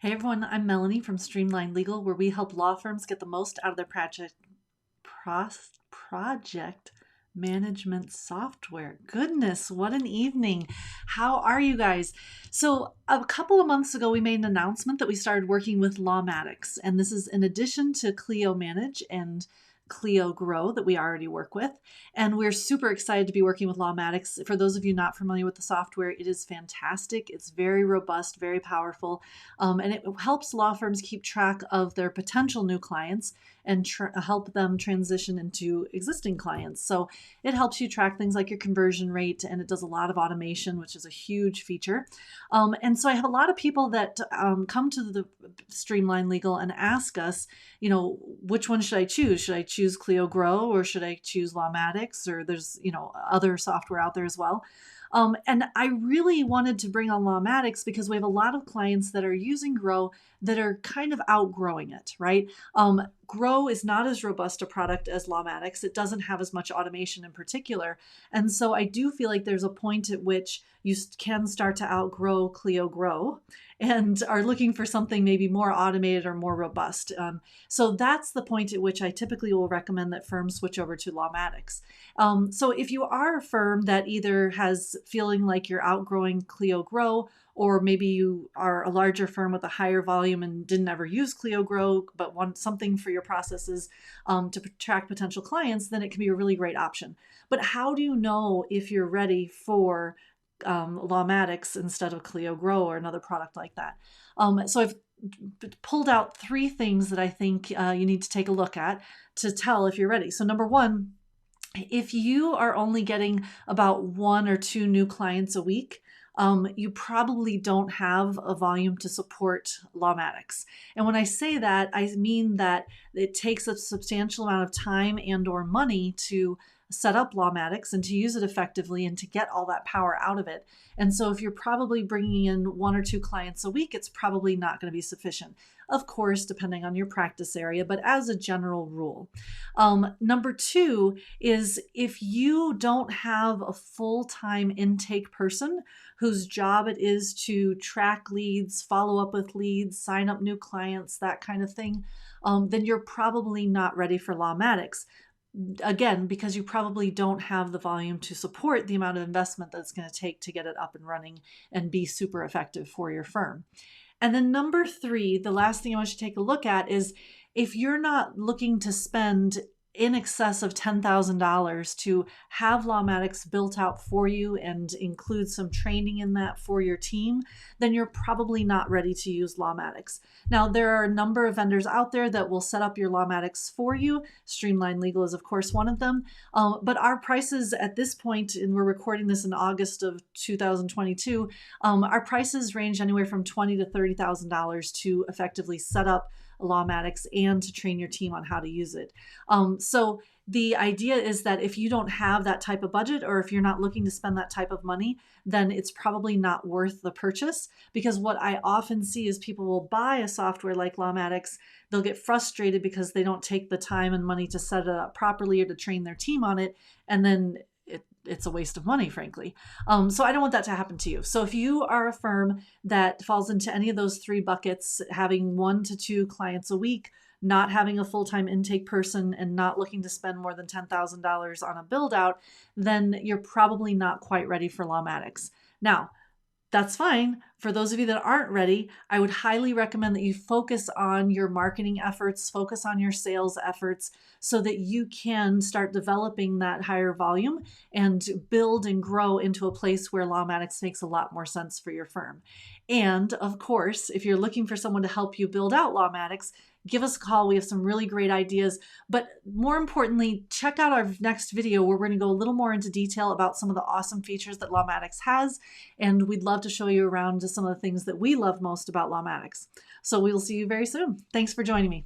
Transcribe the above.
Hey everyone, I'm Melanie from Streamline Legal, where we help law firms get the most out of their project management software. Goodness, what an evening. How are you guys? So, a couple of months ago, we made an announcement that we started working with Lawmatics, and this is in addition to Clio Manage and Clio Grow that we already work with. And we're super excited to be working with Lawmatics. For those of you not familiar with the software, it is fantastic. It's very robust, very powerful, and it helps law firms keep track of their potential new clients and help them transition into existing clients. So it helps you track things like your conversion rate, and it does a lot of automation, which is a huge feature. And so I have a lot of people that come to the Streamline Legal and ask us, which one should I choose? Should I choose Clio Grow or should I choose Lawmatics? Or there's, other software out there as well. And I really wanted to bring on Lawmatics because we have a lot of clients that are using Grow that are kind of outgrowing it, right? Grow is not as robust a product as Lawmatics. It doesn't have as much automation in particular. And so I do feel like there's a point at which you can start to outgrow Clio Grow and are looking for something maybe more automated or more robust. So that's the point at which I typically will recommend that firms switch over to Lawmatics. So if you are a firm that either has feeling like you're outgrowing Clio Grow, or maybe you are a larger firm with a higher volume and didn't ever use Clio Grow, but want something for your processes to track potential clients, then it can be a really great option. But how do you know if you're ready for Lawmatics instead of Clio Grow or another product like that? So I've pulled out three things that I think you need to take a look at to tell if you're ready. So number one, if you are only getting about one or two new clients a week, you probably don't have a volume to support Lawmatics. And when I say that, I mean that it takes a substantial amount of time and or money to set up Lawmatics and to use it effectively and to get all that power out of it. And so if you're probably bringing in one or two clients a week, it's probably not going to be sufficient. Of course, depending on your practice area, but as a general rule. Number two is if you don't have a full-time intake person whose job it is to track leads, follow up with leads, sign up new clients, that kind of thing, then you're probably not ready for Lawmatics. Again, because you probably don't have the volume to support the amount of investment that's going to take to get it up and running and be super effective for your firm. And then number three, the last thing I want you to take a look at is if you're not looking to spend in excess of $10,000 to have Lawmatics built out for you and include some training in that for your team, then you're probably not ready to use Lawmatics. Now, there are a number of vendors out there that will set up your Lawmatics for you. Streamline Legal is, of course, one of them. But our prices at this point, and we're recording this in August of 2022, our prices range anywhere from $20,000 to $30,000 to effectively set up Lawmatics and to train your team on how to use it. So the idea is that if you don't have that type of budget, or if you're not looking to spend that type of money, then it's probably not worth the purchase. Because what I often see is people will buy a software like Lawmatics, they'll get frustrated because they don't take the time and money to set it up properly or to train their team on it, and then it's a waste of money, frankly. So I don't want that to happen to you. So if you are a firm that falls into any of those three buckets, having one to two clients a week, not having a full-time intake person, and not looking to spend more than $10,000 on a build out, then you're probably not quite ready for Lawmatics. Now, that's fine. For those of you that aren't ready, I would highly recommend that you focus on your marketing efforts, focus on your sales efforts so that you can start developing that higher volume and build and grow into a place where Lawmatics makes a lot more sense for your firm. And of course, if you're looking for someone to help you build out Lawmatics, give us a call. We have some really great ideas. But more importantly, check out our next video where we're going to go a little more into detail about some of the awesome features that Lawmatics has. And we'd love to show you around just some of the things that we love most about Lawmatics. So we'll see you very soon. Thanks for joining me.